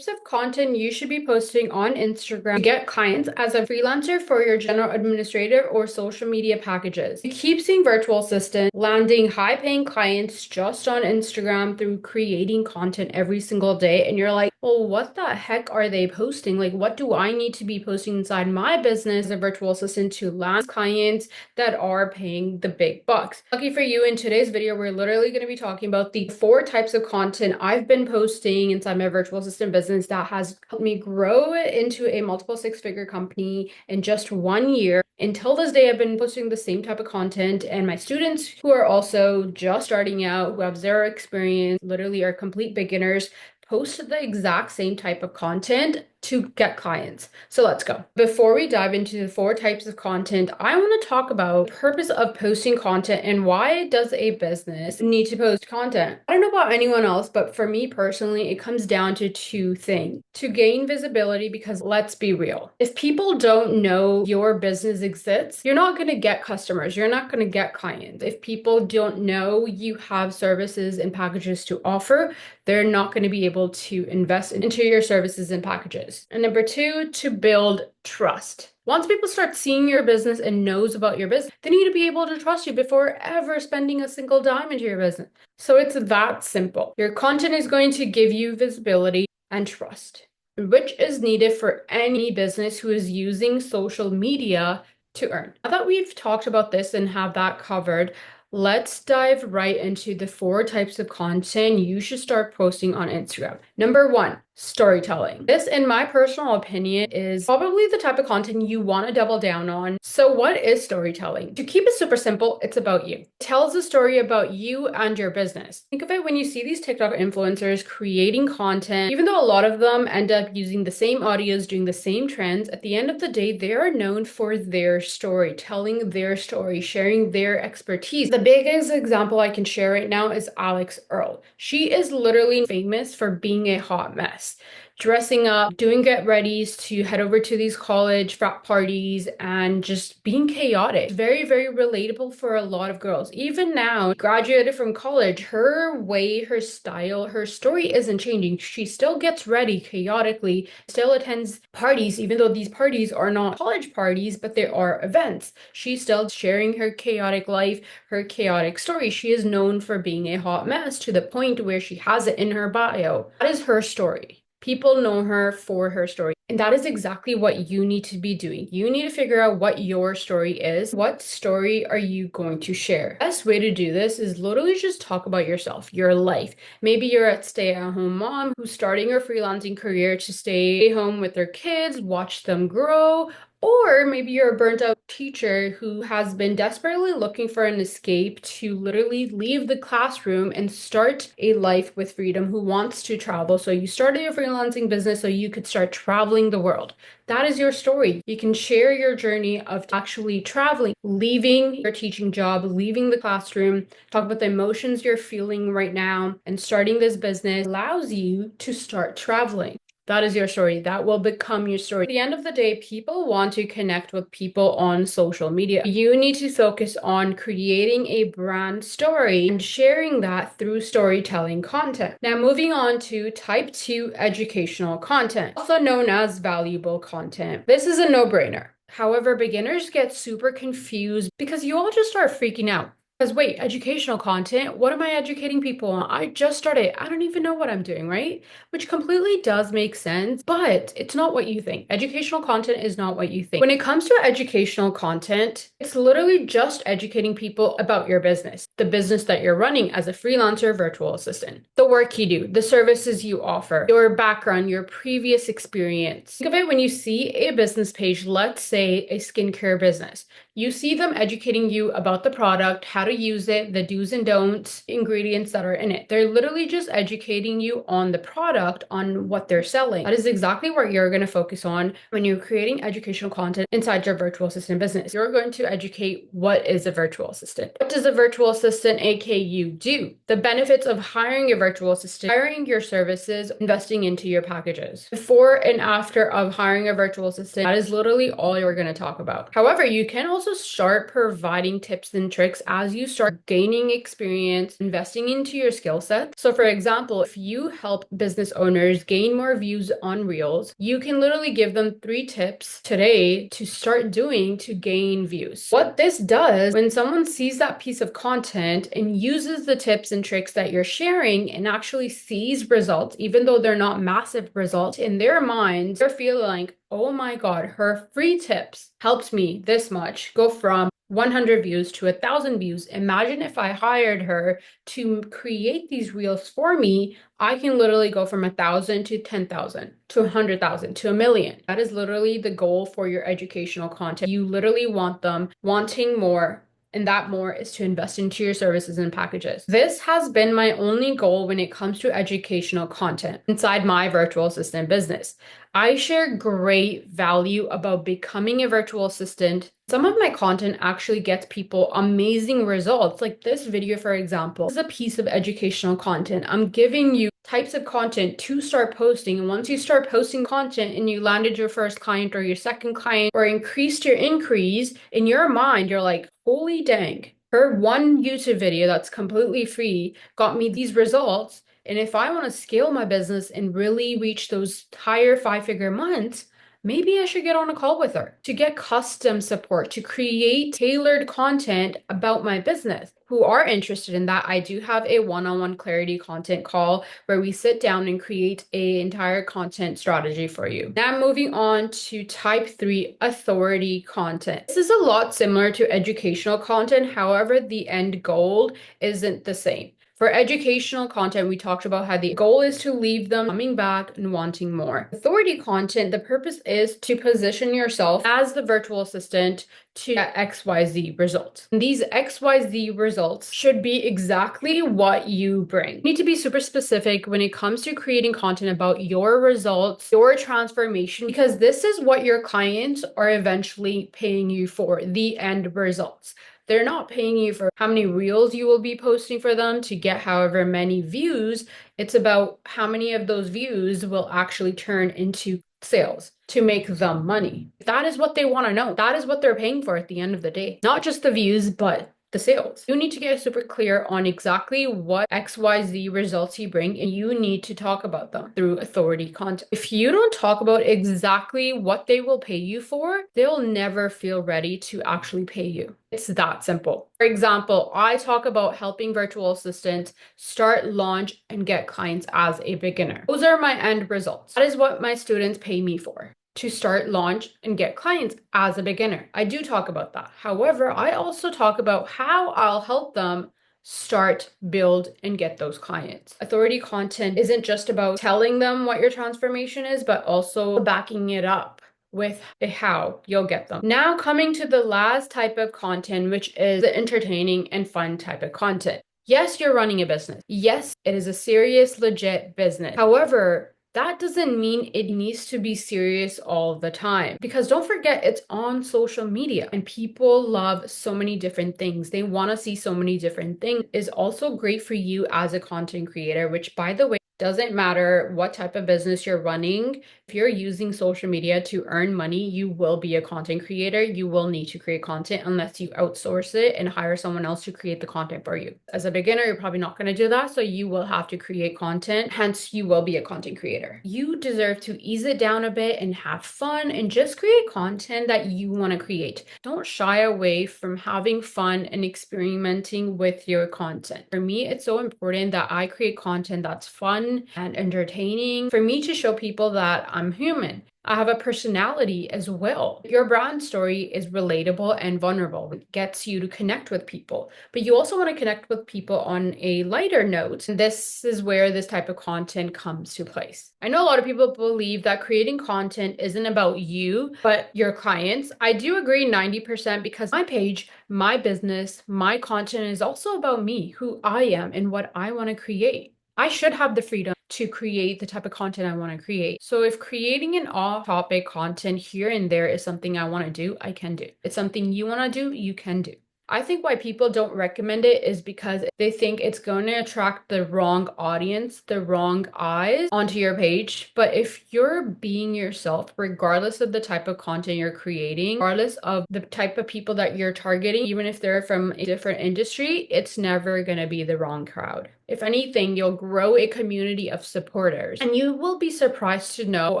types of content you should be posting on Instagram to get clients as a freelancer for your general administrative or social media packages. You keep seeing virtual assistants landing high-paying clients just on Instagram through creating content every single day, and you're like, well, what the heck are they posting? Like, what do I need to be posting inside my business as a virtual assistant to land clients that are paying the big bucks? Lucky for you, in today's video, we're literally going to be talking about the 4 types of content I've been posting inside my virtual assistant business that has helped me grow into a multiple 6-figure company in just 1 year. Until this day, I've been posting the same type of content, and my students who are also just starting out, who have zero experience, literally are complete beginners, post the exact same type of content to get clients. So let's go. Before we dive into the 4 types of content, I want to talk about the purpose of posting content and why does a business need to post content. I don't know about anyone else, but for me personally, it comes down to 2 things. To gain visibility, because let's be real, if people don't know your business exists, you're not going to get customers, you're not going to get clients. If people don't know you have services and packages to offer, they're not going to be able to invest into your services and packages. And number 2, to build trust. Once people start seeing your business and knows about your business, they need to be able to trust you before ever spending a single dime into your business. So it's that simple. Your content is going to give you visibility and trust, which is needed for any business who is using social media to earn. Now that we've talked about this and have that covered, let's dive right into the 4 types of content you should start posting on Instagram. Number 1, storytelling. This, in my personal opinion, is probably the type of content you want to double down on. So what is storytelling? To keep it super simple, it's about you. It tells a story about you and your business. Think of it when you see these TikTok influencers creating content, even though a lot of them end up using the same audios, doing the same trends, at the end of the day, they are known for their story, telling their story, sharing their expertise. The biggest example I can share right now is Alex Earl. She is literally famous for being a hot mess, dressing up, doing get readies to head over to these college frat parties and just being chaotic. Very, very relatable for a lot of girls. Even now, graduated from college, her way, her style, her story isn't changing. She still gets ready chaotically, still attends parties, even though these parties are not college parties, but they are events. She's still sharing her chaotic life, her chaotic story. She is known for being a hot mess to the point where she has it in her bio. That is her story. People know her for her story. And that is exactly what you need to be doing. You need to figure out what your story is. What story are you going to share? The best way to do this is literally just talk about yourself, your life. Maybe you're a stay-at-home mom who's starting her freelancing career to stay home with their kids, watch them grow. Or maybe you're a burnt out teacher who has been desperately looking for an escape to literally leave the classroom and start a life with freedom, who wants to travel. So you started your freelancing business so you could start traveling the world. That is your story. You can share your journey of actually traveling, leaving your teaching job, leaving the classroom, talk about the emotions you're feeling right now, and starting this business allows you to start traveling. That is your story. That will become your story. At the end of the day, people want to connect with people on social media. You need to focus on creating a brand story and sharing that through storytelling content. Now, moving on to type 2 educational content, also known as valuable content. This is a no-brainer. However, beginners get super confused because you all just start freaking out. Because wait, educational content? What am I educating people on? I just started. I don't even know what I'm doing, right? Which completely does make sense, but it's not what you think. Educational content is not what you think. When it comes to educational content, it's literally just educating people about your business, the business that you're running as a freelancer virtual assistant, the work you do, the services you offer, your background, your previous experience. Think of it when you see a business page, let's say a skincare business. You see them educating you about the product, how to use it, the do's and don'ts, ingredients that are in it. They're literally just educating you on the product, on what they're selling. That is exactly what you're going to focus on when you're creating educational content inside your virtual assistant business. You're going to educate what is a virtual assistant. What does a virtual assistant, aka you, do? The benefits of hiring a virtual assistant, hiring your services, investing into your packages. Before and after of hiring a virtual assistant, that is literally all you're going to talk about. However, you can also start providing tips and tricks as you you start gaining experience, investing into your skill set. So for example, if you help business owners gain more views on Reels, you can literally give them 3 tips today to start doing to gain views. What this does, when someone sees that piece of content and uses the tips and tricks that you're sharing and actually sees results, even though they're not massive results, in their minds, they're feeling like, oh my God, her free tips helped me this much go from 100 views to 1,000 views. Imagine if I hired her to create these reels for me. I can literally go from 1,000 to 10,000 to 100,000 to 1,000,000. That is literally the goal for your educational content. You literally want them wanting more, and that more is to invest into your services and packages. This has been my only goal when it comes to educational content inside my virtual assistant business. I share great value about becoming a virtual assistant. Some of my content actually gets people amazing results. Like this video, for example, is a piece of educational content. I'm giving you types of content to start posting. And once you start posting content and you landed your first client or your second client or increased your increase, in your mind, you're like, holy dang, her one YouTube video that's completely free got me these results. And if I want to scale my business and really reach those higher 5-figure months, maybe I should get on a call with her to get custom support, to create tailored content about my business. Who are interested in that, I do have a one-on-one clarity content call where we sit down and create an entire content strategy for you. Now moving on to type 3, authority content. This is a lot similar to educational content. However, the end goal isn't the same. For educational content, we talked about how the goal is to leave them coming back and wanting more. Authority content, the purpose is to position yourself as the virtual assistant to get XYZ results. And these XYZ results should be exactly what you bring. You need to be super specific when it comes to creating content about your results, your transformation, because this is what your clients are eventually paying you for, the end results. They're not paying you for how many reels you will be posting for them to get however many views. It's about how many of those views will actually turn into sales to make them money. That is what they want to know. That is what they're paying for at the end of the day. Not just the views, but the sales. You need to get super clear on exactly what XYZ results you bring, and you need to talk about them through authority content. If you don't talk about exactly what they will pay you for, they'll never feel ready to actually pay you. It's that simple. For example, I talk about helping virtual assistants start, launch, and get clients as a beginner. Those are my end results. That is what my students pay me for. To start, launch, and get clients as a beginner. I do talk about that. However, I also talk about how I'll help them start, build, and get those clients. Authority content isn't just about telling them what your transformation is, but also backing it up with how you'll get them. Now coming to the last type of content, which is the entertaining and fun type of content. Yes, you're running a business. Yes, it is a serious, legit business. However, that doesn't mean it needs to be serious all the time, because don't forget, it's on social media and people love so many different things. They want to see so many different things. Is also great for you as a content creator, which, by the way, doesn't matter what type of business you're running. If you're using social media to earn money, you will be a content creator. You will need to create content unless you outsource it and hire someone else to create the content for you. As a beginner, you're probably not going to do that. So you will have to create content. Hence, you will be a content creator. You deserve to ease it down a bit and have fun and just create content that you want to create. Don't shy away from having fun and experimenting with your content. For me, it's so important that I create content that's fun and entertaining for me to show people that I'm human. I have a personality as well. Your brand story is relatable and vulnerable. It gets you to connect with people, but you also want to connect with people on a lighter note. And this is where this type of content comes to place. I know a lot of people believe that creating content isn't about you, but your clients. I do agree 90% because my page, my business, my content is also about me, who I am, and what I want to create. I should have the freedom to create the type of content I want to create. So if creating an off-topic content here and there is something I want to do, I can do. It's something you want to do, you can do. I think why people don't recommend it is because they think it's going to attract the wrong audience, the wrong eyes onto your page. But if you're being yourself, regardless of the type of content you're creating, regardless of the type of people that you're targeting, even if they're from a different industry, it's never going to be the wrong crowd. If anything, you'll grow a community of supporters, and you will be surprised to know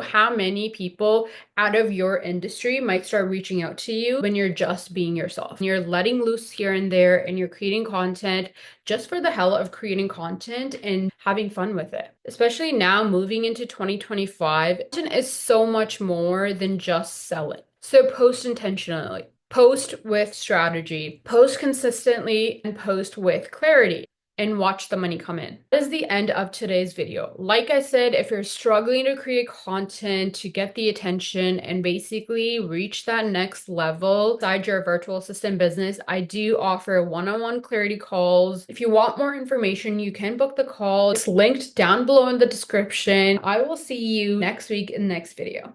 how many people out of your industry might start reaching out to you when you're just being yourself. You're letting loose here and there, and you're creating content just for the hell of creating content and having fun with it. Especially now, moving into 2025, content is so much more than just selling. So post intentionally, post with strategy, post consistently, and post with clarity, and watch the money come in. That is the end of today's video. Like I said, if you're struggling to create content to get the attention and basically reach that next level inside your virtual assistant business, I do offer one-on-one clarity calls. If you want more information, you can book the call. It's linked down below in the description. I will see you next week in the next video.